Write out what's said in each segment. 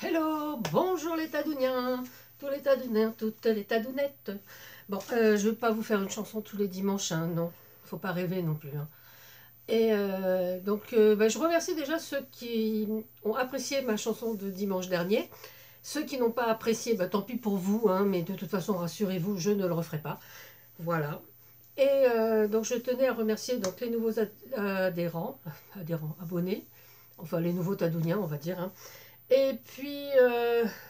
Hello, bonjour les tadouniens, tous les tadouniens, toutes les tadounettes. Bon, je ne veux pas vous faire une chanson tous les dimanches, hein, non, faut pas rêver non plus. Hein. Et je remercie déjà ceux qui ont apprécié ma chanson de dimanche dernier. Ceux qui n'ont pas apprécié, tant pis pour vous, hein, mais de toute façon, rassurez-vous, je ne le referai pas. Voilà. Et donc je tenais à remercier donc, les nouveaux adhérents, abonnés, enfin les nouveaux tadouniens, on va dire, hein. Et puis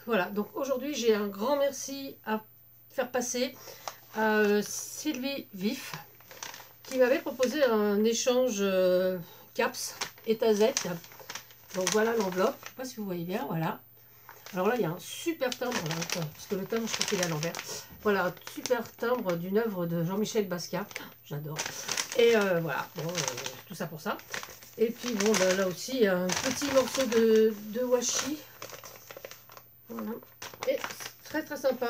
voilà, donc aujourd'hui j'ai un grand merci à faire passer à Sylvie Vif qui m'avait proposé un échange CAPS état Z. Donc voilà l'enveloppe, je ne sais pas si vous voyez bien, voilà. Alors là il y a un super timbre, là, parce que le timbre je crois qu'il est à l'envers. Voilà, un super timbre d'une œuvre de Jean-Michel Basquiat, j'adore. Et voilà, bon, tout ça pour ça. Et puis bon, là aussi, un petit morceau de washi. Voilà. Et très très sympa.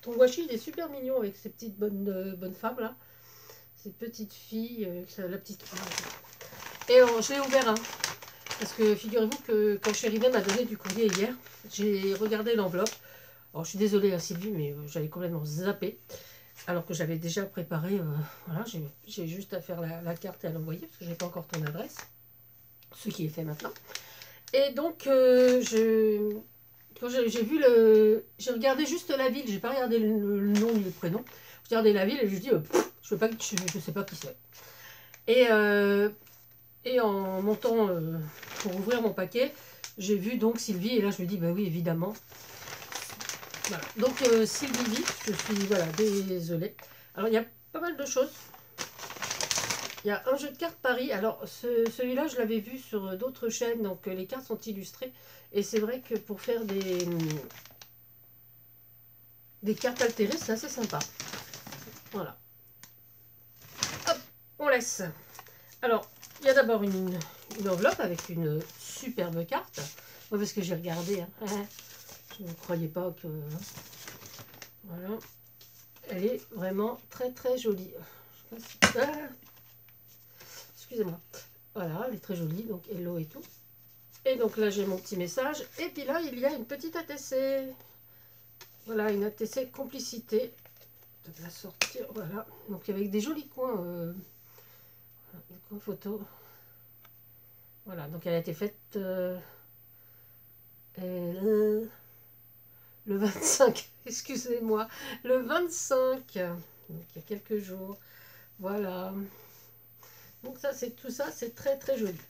Ton washi, il est super mignon avec ces petites bonnes femmes là. Ces petites filles, la petite. Et je l'ai ouvert, hein, parce que figurez-vous que quand Chérinet m'a donné du courrier hier, j'ai regardé l'enveloppe. Alors je suis désolée à Sylvie, mais j'avais complètement zappé. Alors que j'avais déjà préparé, voilà, j'ai juste à faire la carte et à l'envoyer, parce que je n'ai pas encore ton adresse. Ce qui est fait maintenant. Et donc, quand j'ai vu j'ai regardé juste la ville, j'ai pas regardé le nom ni le prénom. J'ai regardé la ville et je me dis, je sais pas qui c'est. Et en montant pour ouvrir mon paquet, j'ai vu donc Sylvie et là je me dis, bah oui, évidemment. Voilà. Donc Sylvie, je suis, voilà, désolée. Alors il y a pas mal de choses. Il y a un jeu de cartes Paris. Alors, celui-là, je l'avais vu sur d'autres chaînes. Donc, les cartes sont illustrées. Et c'est vrai que pour faire des cartes altérées, c'est assez sympa. Voilà. Hop, on laisse. Alors, il y a d'abord une enveloppe avec une superbe carte. Moi, parce que j'ai regardé. Hein. Je ne croyais pas que... Voilà. Elle est vraiment très, très jolie. Excusez-moi. Voilà, elle est très jolie. Donc, hello et tout. Et donc là, j'ai mon petit message. Et puis là, il y a une petite ATC. Voilà, une ATC complicité. De la sortir, voilà. Donc avec des jolis coins, des coins photos. Voilà, donc elle a été faite le 25, excusez-moi, le 25, donc il y a quelques jours. Voilà. Donc ça, c'est tout ça, c'est très très joli.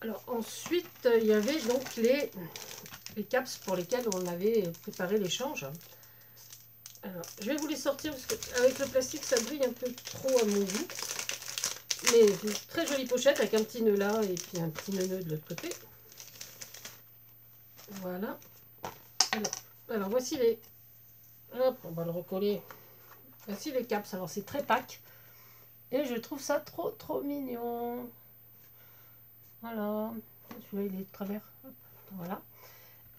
Alors ensuite, il y avait donc les caps pour lesquels on avait préparé l'échange. Alors, je vais vous les sortir parce qu'avec le plastique, ça brille un peu trop à mon goût. Mais une très jolie pochette avec un petit nœud là et puis un petit nœud de l'autre côté. Voilà. Alors voici les... Hop, on va le recoller. Voici les caps. Alors c'est très pack. Et je trouve ça trop trop mignon. Voilà. Celui-là il est de travers. Hop, voilà.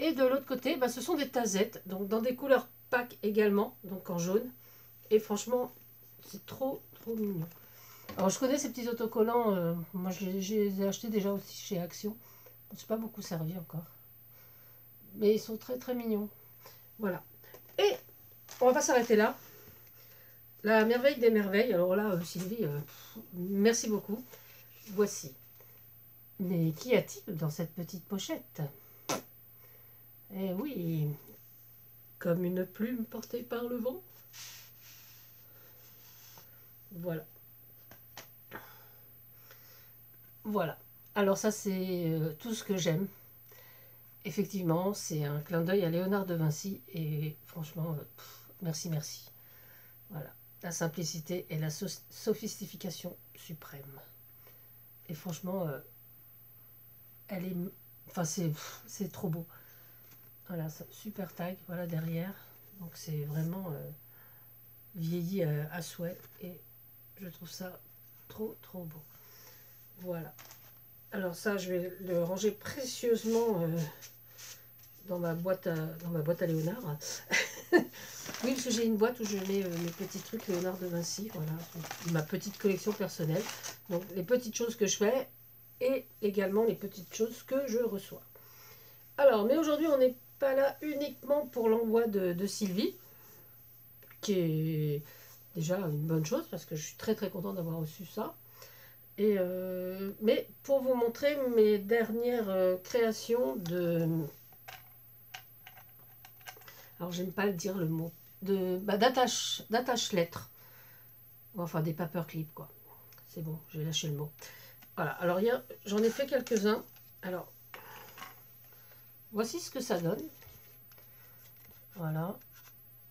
Et de l'autre côté, ce sont des tazettes. Donc dans des couleurs pack également. Donc en jaune. Et franchement, c'est trop trop mignon. Alors je connais ces petits autocollants. Moi je les ai achetés déjà aussi chez Action. Je ne suis pas beaucoup servi encore. Mais ils sont très très mignons. Voilà. Et on va pas s'arrêter là. La merveille des merveilles. Alors là, Sylvie, merci beaucoup. Voici. Mais qu'y a-t-il dans cette petite pochette? Eh oui, comme une plume portée par le vent. Voilà. Voilà. Alors ça, c'est tout ce que j'aime. Effectivement, c'est un clin d'œil à Léonard de Vinci. Et franchement, merci, merci. Voilà. La simplicité et la sophistication suprême. Et franchement, elle est... Enfin, c'est trop beau. Voilà, super tag, voilà derrière. Donc c'est vraiment vieilli à souhait. Et je trouve ça trop, trop beau. Voilà. Alors ça, je vais le ranger précieusement dans ma boîte à Léonard. Oui, parce que j'ai une boîte où je mets mes petits trucs Léonard de Vinci. Voilà, ma petite collection personnelle. Donc les petites choses que je fais et également les petites choses que je reçois. Alors, mais aujourd'hui, on n'est pas là uniquement pour l'envoi de Sylvie, qui est déjà une bonne chose, parce que je suis très très contente d'avoir reçu ça. Et mais pour vous montrer mes dernières créations de... Alors, j'aime pas le dire le mot. D'attache lettres. Enfin, des paperclips, quoi. C'est bon, j'ai lâché le mot. Voilà, alors j'en ai fait quelques-uns. Alors, voici ce que ça donne. Voilà,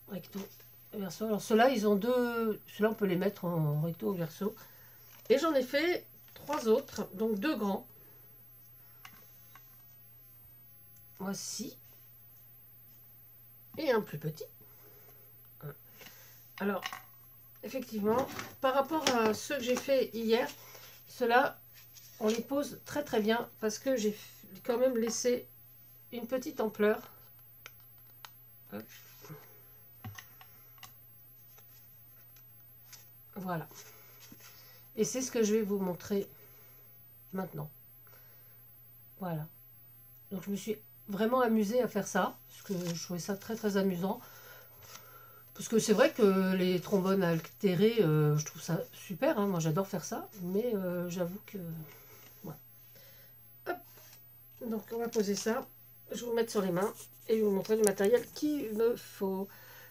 recto et verso. Alors ceux-là, ils ont deux... Ceux-là, on peut les mettre en recto ou verso. Et j'en ai fait 3 autres, donc 2 grands. Voici. Et un plus petit. Alors, effectivement, par rapport à ceux que j'ai fait hier, ceux-là, on les pose très très bien parce que j'ai quand même laissé une petite ampleur. Hop. Voilà. Et c'est ce que je vais vous montrer maintenant. Voilà. Donc je me suis vraiment amusée à faire ça, parce que je trouvais ça très très amusant. Parce que c'est vrai que les trombones altérés, je trouve ça super, hein. Moi j'adore faire ça, mais j'avoue que... Voilà. Hop. Donc on va poser ça, je vais vous mettre sur les mains et vous montrer le matériel qu'il me faut.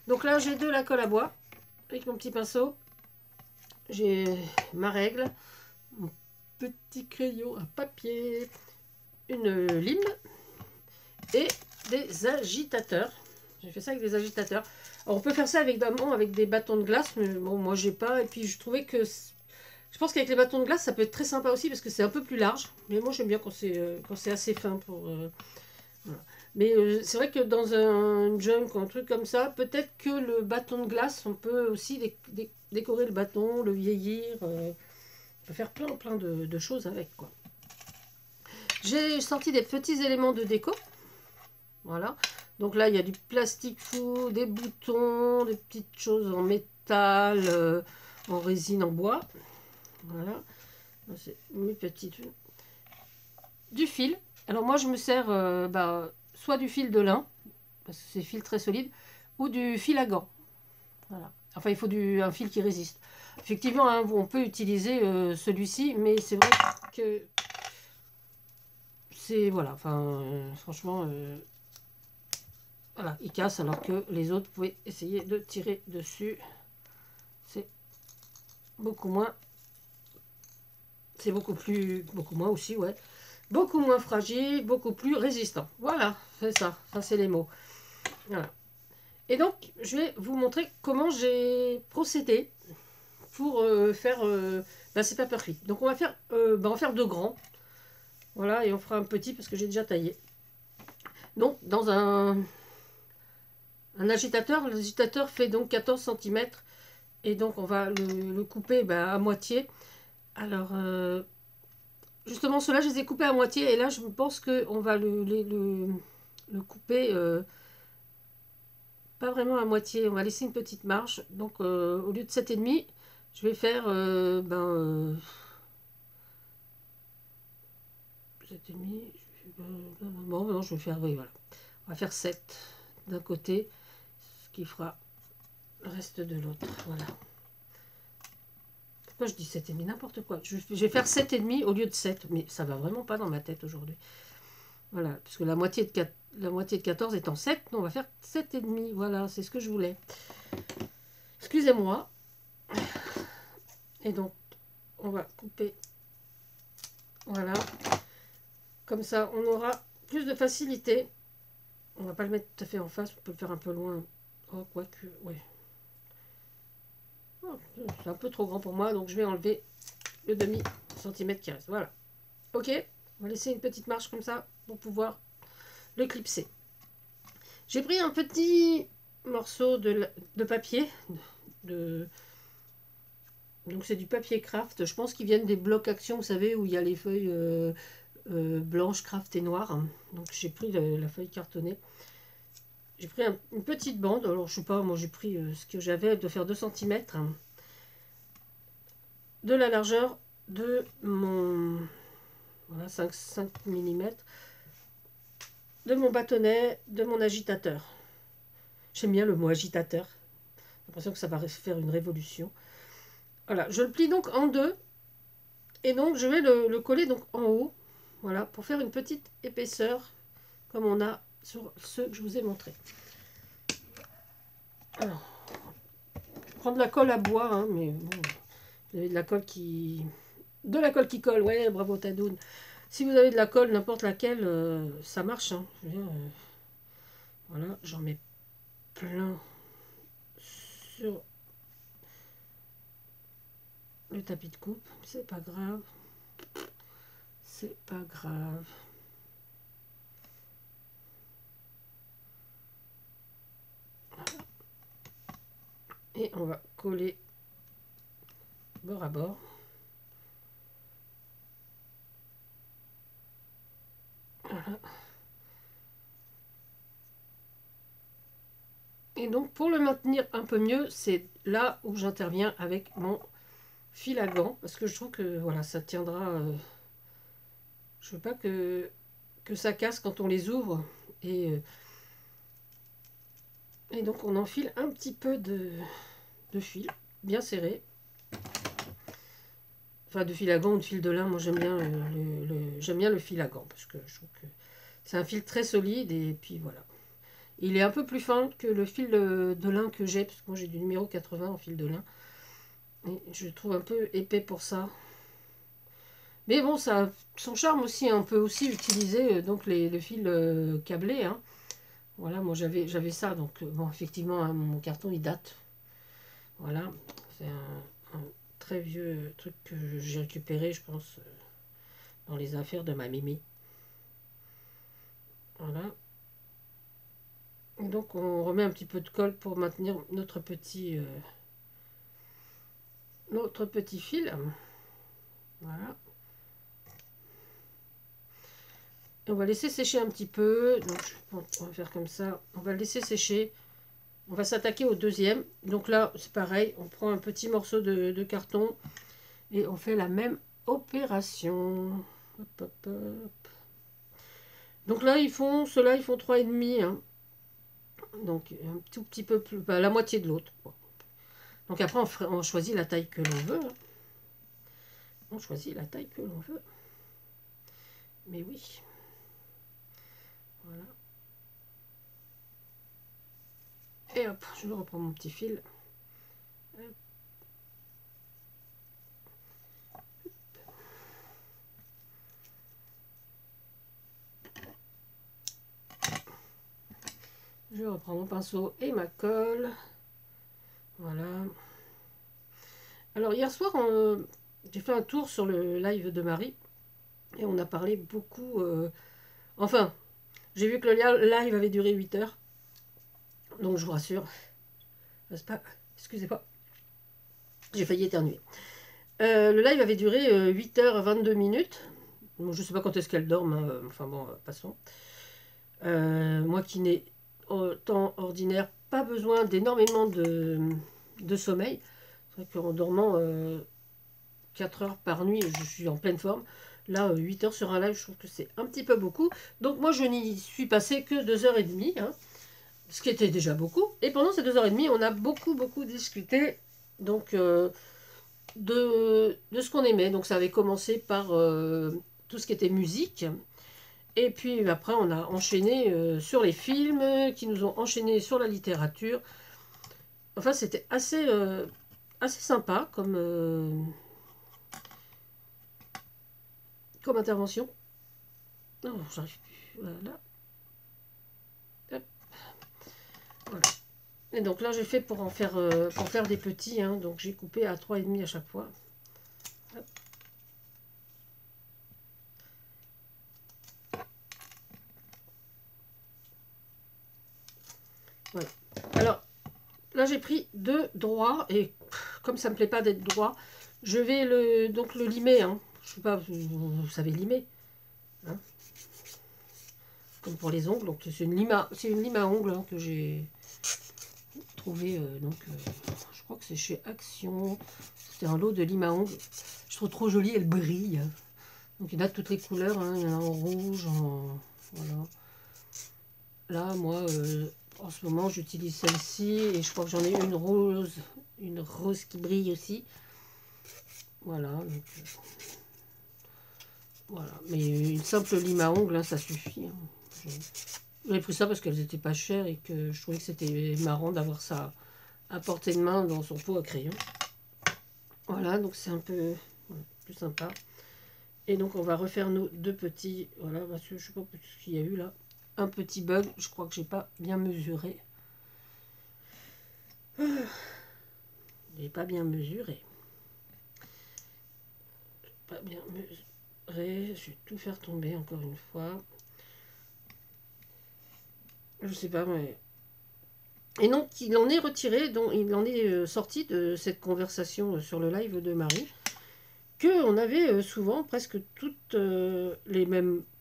Donc là j'ai de la colle à bois, avec mon petit pinceau. J'ai ma règle, mon petit crayon à papier, une lime et des agitateurs. J'ai fait ça avec des agitateurs. Alors, on peut faire ça avec des bâtons de glace, mais bon, moi j'ai pas. Et puis je trouvais que... Je pense qu'avec les bâtons de glace, ça peut être très sympa aussi parce que c'est un peu plus large. Mais moi j'aime bien quand c'est assez fin pour... Voilà. Mais c'est vrai que dans un junk ou un truc comme ça, peut-être que le bâton de glace, on peut aussi décorer le bâton, le vieillir. On peut faire plein de choses avec, quoi. J'ai sorti des petits éléments de déco. Voilà. Donc là, il y a du plastique fou, des boutons, des petites choses en métal, en résine, en bois. Voilà. C'est mes petites... Du fil. Alors moi, je me sers soit du fil de lin, parce que c'est fil très solide, ou du fil à gants. Voilà. Enfin, il faut un fil qui résiste. Effectivement, hein, on peut utiliser celui-ci, mais c'est vrai que c'est... Voilà, enfin, franchement... voilà, il casse alors que les autres, vous pouvez essayer de tirer dessus. C'est beaucoup moins... C'est beaucoup moins aussi, ouais. Beaucoup moins fragile, beaucoup plus résistant. Voilà, c'est ça. Ça, c'est les mots. Voilà. Et donc, je vais vous montrer comment j'ai procédé pour faire ces paperclips. Donc, on va faire 2 grands. Voilà, et on fera un petit parce que j'ai déjà taillé. Donc, dans un agitateur, l'agitateur fait donc 14 cm. Et donc, on va le couper à moitié. Alors, justement, ceux-là, je les ai coupés à moitié. Et là, je pense qu'on va le couper pas vraiment à moitié. On va laisser une petite marge. Donc, au lieu de 7,5, je vais faire 7,5. Bon, non, je vais faire, oui, voilà. On va faire 7 d'un côté, ce qui fera le reste de l'autre. Voilà. Pourquoi je dis 7,5? N'importe quoi. Je vais faire 7,5 au lieu de 7. Mais ça va vraiment pas dans ma tête aujourd'hui. Voilà, puisque la moitié de 14 étant 7, on va faire 7,5. Voilà, c'est ce que je voulais. Excusez-moi. Et donc, on va couper. Voilà. Comme ça, on aura plus de facilité. On va pas le mettre tout à fait en face. On peut le faire un peu loin. Oh, quoique, ouais. Oh, c'est un peu trop grand pour moi, donc je vais enlever le demi-centimètre qui reste. Voilà. Ok. On va laisser une petite marge comme ça pour pouvoir le clipser. J'ai pris un petit morceau de papier. Donc c'est du papier craft. Je pense qu'ils viennent des blocs action, vous savez, où il y a les feuilles blanches, craft et noires. Donc j'ai pris la feuille cartonnée. J'ai pris une petite bande. Alors je sais pas, moi j'ai pris ce que j'avais de faire 2 cm. De la largeur de mon... Voilà, 5 mm. de mon bâtonnet, de mon agitateur. J'aime bien le mot agitateur. J'ai l'impression que ça va faire une révolution. Voilà, je le plie donc en deux. Et donc, je vais le coller donc en haut. Voilà, pour faire une petite épaisseur, comme on a sur ceux que je vous ai montrés. Alors, prendre la colle à bois, hein, mais bon, vous avez de la colle qui... De la colle qui colle, ouais, bravo Tadoun. Si vous avez de la colle, n'importe laquelle, ça marche. Hein. Je veux dire, voilà, j'en mets plein sur le tapis de coupe. C'est pas grave. C'est pas grave. Voilà. Et on va coller bord à bord. Voilà. Et donc pour le maintenir un peu mieux, c'est là où j'interviens avec mon fil à gants, parce que je trouve que voilà, ça tiendra. Je veux pas que ça casse quand on les ouvre. Et donc on enfile un petit peu de fil bien serré. Enfin de fil à gants ou de fil de lin. Moi j'aime bien j'aime bien le fil à gants parce que je trouve que c'est un fil très solide et puis voilà. Il est un peu plus fin que le fil de lin que j'ai, parce que moi j'ai du numéro 80 en fil de lin. Et je le trouve un peu épais pour ça. Mais bon, ça a son charme aussi. On peut aussi utiliser donc les fils câblés. Hein. Voilà, moi j'avais ça. Donc bon, effectivement, hein, mon carton il date. Voilà, c'est un très vieux truc que j'ai récupéré, je pense, dans les affaires de ma mémé. Voilà. Et donc on remet un petit peu de colle pour maintenir notre petit fil. Voilà. Et on va laisser sécher un petit peu. Donc on va faire comme ça. On va le laisser sécher. On va s'attaquer au deuxième. Donc là, c'est pareil. On prend un petit morceau de carton et on fait la même opération. Hop, hop, hop. Donc là, ceux-là, ils font 3,5. Hein. Donc un tout petit peu plus, bah, la moitié de l'autre. Donc après, on choisit la taille que l'on veut. Hein. On choisit la taille que l'on veut. Mais oui. Voilà. Et hop, je reprends mon petit fil. Hop. Je reprends mon pinceau et ma colle. Voilà. Alors hier soir, j'ai fait un tour sur le live de Marie. Et on a parlé beaucoup... enfin, j'ai vu que le live avait duré 8 heures. Donc je vous rassure. Pas, excusez-moi. J'ai failli éternuer. Le live avait duré 8h22 minutes. Bon, je ne sais pas quand est-ce qu'elle dorme. Hein. Enfin bon, passons. Moi qui n'ai au temps ordinaire pas besoin d'énormément de sommeil. C'est vrai qu'en dormant 4 heures par nuit, je suis en pleine forme. Là, 8 heures sur un live, je trouve que c'est un petit peu beaucoup. Donc moi, je n'y suis passée que 2h30. Hein, ce qui était déjà beaucoup. Et pendant ces 2h30, on a beaucoup discuté donc, de ce qu'on aimait. Donc ça avait commencé par tout ce qui était musique. Et puis après, on a enchaîné sur les films, qui nous ont enchaîné sur la littérature. Enfin, c'était assez sympa comme intervention. Non, j'arrive plus. Voilà. Hop. Voilà. Et donc là, j'ai fait pour faire des petits. Hein, donc j'ai coupé à 3,5 à chaque fois. Hop. Voilà. Alors, là, j'ai pris 2 droits. Et comme ça ne me plaît pas d'être droit, je vais le limer. Hein. Je sais pas, vous savez limer. Hein, comme pour les ongles. Donc c'est une lime à ongles hein, que j'ai trouvé. Je crois que c'est chez Action. C'était un lot de lime à ongles. Je trouve trop jolie, elle brille. Donc il y en a de toutes les couleurs. Hein. Il y en a en rouge, voilà. Là, moi, en ce moment, j'utilise celle-ci et je crois que j'en ai une rose qui brille aussi. Voilà, donc, voilà. Mais une simple lime à ongles, hein, ça suffit. Hein. J'ai pris ça parce qu'elles n'étaient pas chères et que je trouvais que c'était marrant d'avoir ça à portée de main dans son pot à crayon. Voilà, donc c'est un peu plus sympa. Et donc on va refaire nos deux petits, voilà, parce que je sais pas ce qu'il y a eu là. Un petit bug, je crois que j'ai pas bien mesuré. J'ai pas bien mesuré. Pas bien mesuré. Je vais tout faire tomber encore une fois. Je sais pas, mais... Et donc il en est retiré, donc il en est sorti de cette conversation sur le live de Marie, que on avait souvent presque toutes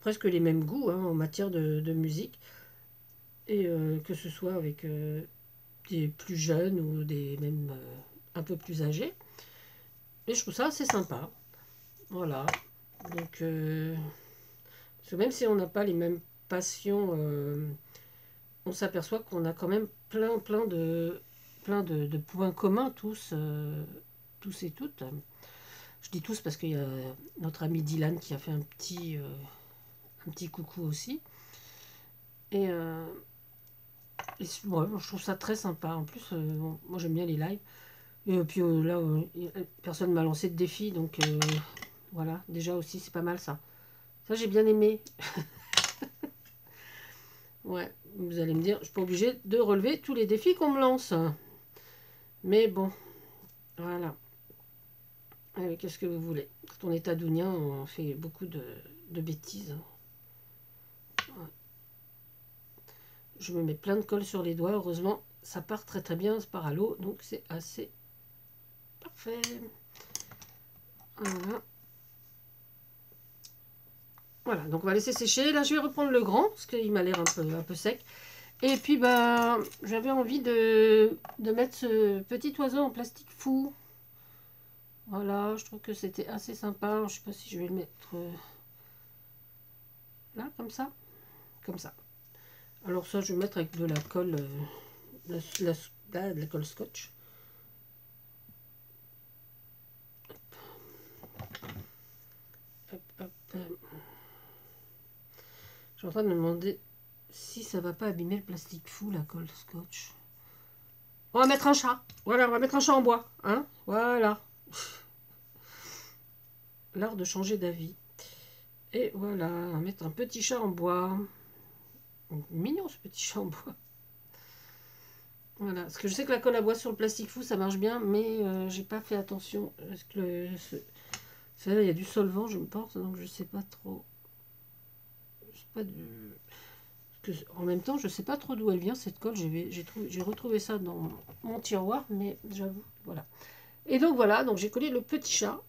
presque les mêmes goûts hein, en matière de musique, et que ce soit avec des plus jeunes ou des même un peu plus âgés. Et je trouve ça assez sympa. Voilà. Donc, parce que même si on n'a pas les mêmes passions, on s'aperçoit qu'on a quand même plein de points communs tous et toutes. Je dis tous parce qu'il y a notre ami Dylan qui a fait un petit coucou aussi. Et, ouais, je trouve ça très sympa. En plus, bon, moi j'aime bien les lives. Et puis là, personne m'a lancé de défi, donc voilà, déjà aussi c'est pas mal ça. Ça j'ai bien aimé. Ouais, vous allez me dire, je suis pas obligée de relever tous les défis qu'on me lance. Mais bon, voilà. Qu'est-ce que vous voulez? Quand on est tadounien, on fait beaucoup de bêtises. Ouais. Je me mets plein de colle sur les doigts. Heureusement, ça part très très bien, ça part à l'eau, donc c'est assez parfait. Voilà. Voilà, donc on va laisser sécher. Là, je vais reprendre le grand, parce qu'il m'a l'air un peu sec. Et puis, bah, j'avais envie de mettre ce petit oiseau en plastique fou. Voilà, je trouve que c'était assez sympa. Je sais pas si je vais le mettre là, comme ça. Comme ça. Alors ça, je vais mettre avec de la colle, de la colle scotch. Hop, hop, hop. Je suis en train de me demander si ça va pas abîmer le plastique fou, la colle scotch. On va mettre un chat. Voilà, on va mettre un chat en bois. Hein, voilà. L'art de changer d'avis. Et voilà, on va mettre un petit chat en bois. Mignon ce petit chat en bois. Voilà, parce que je sais que la colle à bois sur le plastique fou, ça marche bien, mais j'ai pas fait attention. Parce que il y a du solvant, je me pense, donc je sais pas trop. Je sais pas en même temps, je sais pas trop d'où elle vient cette colle. J'ai retrouvé ça dans mon tiroir, mais j'avoue, voilà. Et donc voilà, donc j'ai collé le petit chat.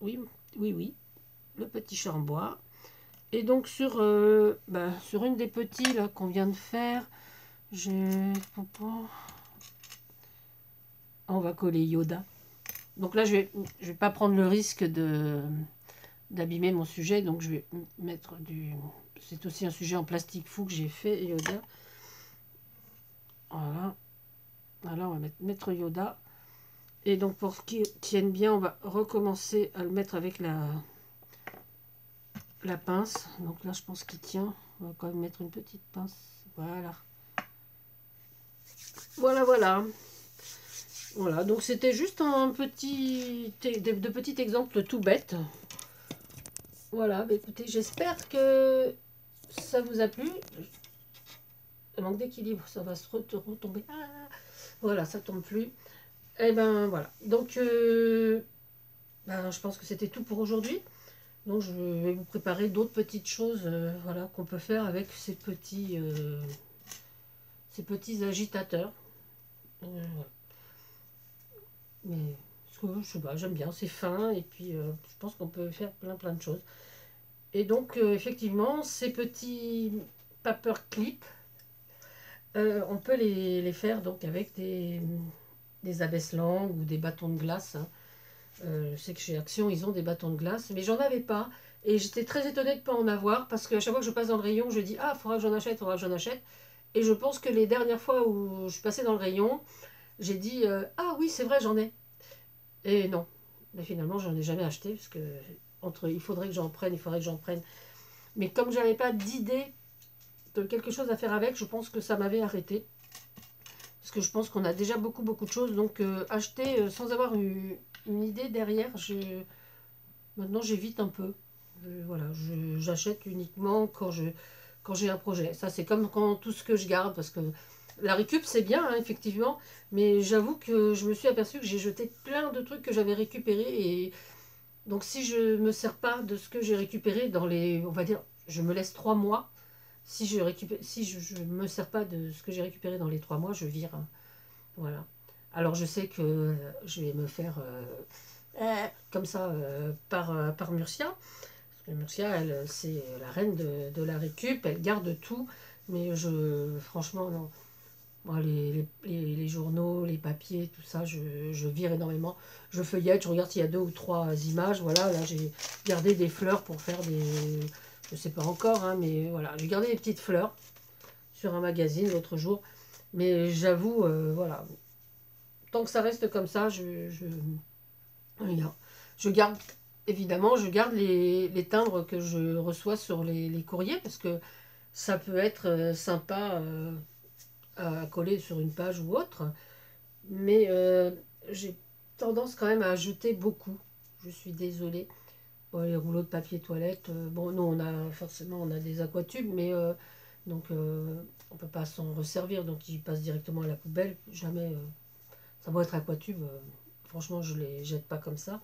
Oui, oui, oui, le petit chat en bois. Et donc sur une des petits là qu'on vient de faire, on va coller Yoda. Donc là, je vais pas prendre le risque d'abîmer mon sujet, donc je vais mettre du... C'est aussi un sujet en plastique fou que j'ai fait, Yoda. Voilà. Voilà, on va mettre Yoda. Et donc pour qu'il tienne bien, on va recommencer à le mettre avec la pince. Donc là, je pense qu'il tient. On va quand même mettre une petite pince. Voilà. Voilà, voilà. Voilà, donc c'était juste de petits exemples tout bêtes. Voilà, bah écoutez, j'espère que ça vous a plu. Le manque d'équilibre, ça va se retomber. Ah, voilà, ça tombe plus. Et ben voilà. Donc, je pense que c'était tout pour aujourd'hui. Donc, je vais vous préparer d'autres petites choses voilà, qu'on peut faire avec ces petits agitateurs. Voilà. Mais je sais pas, j'aime bien, c'est fin et puis je pense qu'on peut faire plein de choses. Et donc, effectivement, ces petits paper clips, on peut les faire donc avec des abaisse-langues ou des bâtons de glace. Hein. Je sais que chez Action, ils ont des bâtons de glace, mais j'en avais pas. Et j'étais très étonnée de ne pas en avoir, parce qu'à chaque fois que je passe dans le rayon, je dis, ah, il faudra que j'en achète, il faudra que j'en achète. Et je pense que les dernières fois où je suis passée dans le rayon, j'ai dit, ah oui, c'est vrai, j'en ai. Et non. Mais finalement, j'en ai jamais acheté, parce que il faudrait que j'en prenne, il faudrait que j'en prenne. Mais comme j'avais pas d'idée de quelque chose à faire avec, je pense que ça m'avait arrêté. Parce que je pense qu'on a déjà beaucoup de choses. Donc acheter sans avoir une idée derrière, maintenant j'évite un peu. Voilà, j'achète uniquement quand j'ai un projet. Ça c'est comme quand tout ce que je garde, parce que la récup c'est bien, hein, effectivement, mais j'avoue que je me suis aperçue que j'ai jeté plein de trucs que j'avais récupérés. Et donc si je me sers pas de ce que j'ai récupéré dans les, on va dire, je me laisse 3 mois. Si je me sers pas de ce que j'ai récupéré dans les 3 mois, je vire, hein. Voilà. Alors je sais que je vais me faire comme ça par Murcia. Parce que Murcia, elle, c'est la reine de la récup, elle garde tout. Mais franchement, non. Moi, les journaux, les papiers, tout ça, je vire énormément. Je feuillette, je regarde s'il y a 2 ou 3 images. Voilà, là j'ai gardé des fleurs pour faire des... Je sais pas encore, hein, mais voilà. J'ai gardé des petites fleurs sur un magazine l'autre jour. Mais j'avoue, voilà, tant que ça reste comme ça, regarde. Je garde, évidemment, je garde les timbres que je reçois sur les courriers, parce que ça peut être sympa à coller sur une page ou autre. Mais j'ai tendance quand même à jeter beaucoup. Je suis désolée. Bon, les rouleaux de papier toilette, bon, nous, on a des aquatubes, mais donc on peut pas s'en resservir, donc ils passent directement à la poubelle. Jamais, ça doit être aquatube, franchement, je les jette pas comme ça.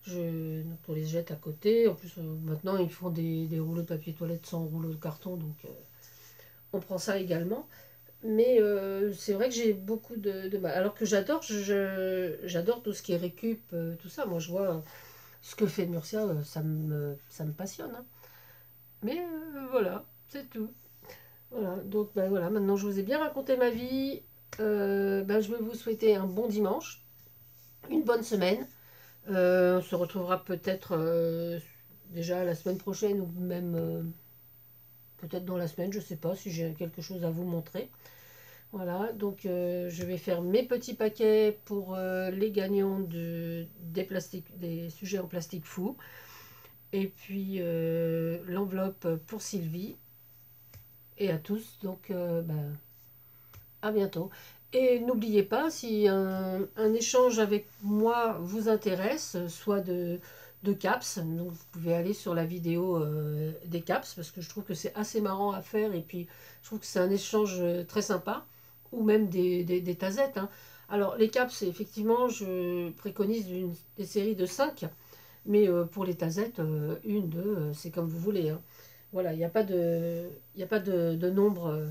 Donc on les jette à côté. En plus, maintenant, ils font des rouleaux de papier toilette sans rouleau de carton, donc on prend ça également. Mais c'est vrai que j'ai beaucoup de mal. Alors que j'adore tout ce qui est récup, tout ça. Moi, je vois ce que fait Murcia, ça me passionne, hein. Mais voilà, c'est tout. Voilà, donc ben, voilà, maintenant je vous ai bien raconté ma vie. Ben, je vais vous souhaiter un bon dimanche, une bonne semaine. On se retrouvera peut-être déjà la semaine prochaine, ou même peut-être dans la semaine, je ne sais pas si j'ai quelque chose à vous montrer. Voilà, donc je vais faire mes petits paquets pour les gagnants des sujets en plastique fou. Et puis l'enveloppe pour Sylvie. Et à tous, donc ben, à bientôt. Et n'oubliez pas, si un échange avec moi vous intéresse, soit de CAPS, donc vous pouvez aller sur la vidéo des CAPS, parce que je trouve que c'est assez marrant à faire, et puis je trouve que c'est un échange très sympa, ou même des tasettes, hein. Alors les CAPS, effectivement, je préconise des séries de 5, mais pour les tasettes, une, deux, c'est comme vous voulez, hein. Voilà, il y a pas de nombre.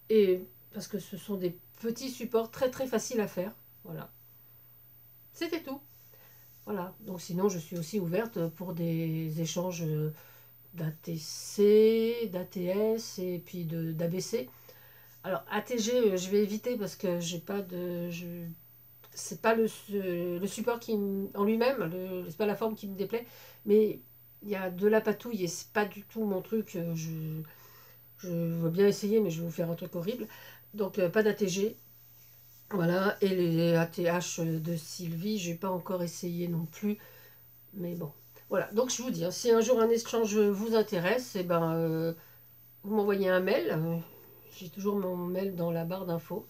Et parce que ce sont des petits supports très très faciles à faire. Voilà. C'était tout. Voilà. Donc sinon, je suis aussi ouverte pour des échanges d'ATC, d'ATS et puis d'ABC. Alors ATG, je vais éviter parce que j'ai pas de... c'est pas le support en lui-même, c'est pas la forme qui me déplaît, mais il y a de la patouille et c'est pas du tout mon truc. Je veux bien essayer, mais je vais vous faire un truc horrible. Donc, pas d'ATG. Voilà. Et les ATH de Sylvie, j'ai pas encore essayé non plus. Mais bon. Voilà. Donc, je vous dis, hein, si un jour un échange vous intéresse, eh ben, vous m'envoyez un mail. J'ai toujours mon mail dans la barre d'infos.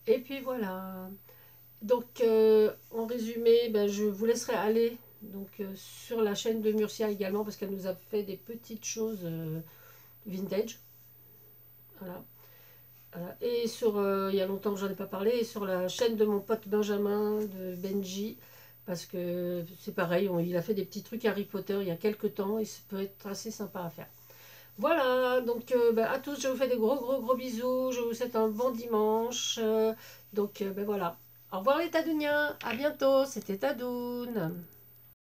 Et puis voilà. Donc, en résumé, ben, je vous laisserai aller donc, sur la chaîne de Murcia également, parce qu'elle nous a fait des petites choses vintage. Voilà. Voilà. Et il y a longtemps que j'en ai pas parlé, et sur la chaîne de mon pote Benjamin, de Benji, parce que c'est pareil, il a fait des petits trucs Harry Potter il y a quelques temps, et ça peut être assez sympa à faire. Voilà, donc ben, à tous, je vous fais des gros bisous, je vous souhaite un bon dimanche, donc ben voilà. Au revoir les Tadouniens, à bientôt, c'était Tadoun.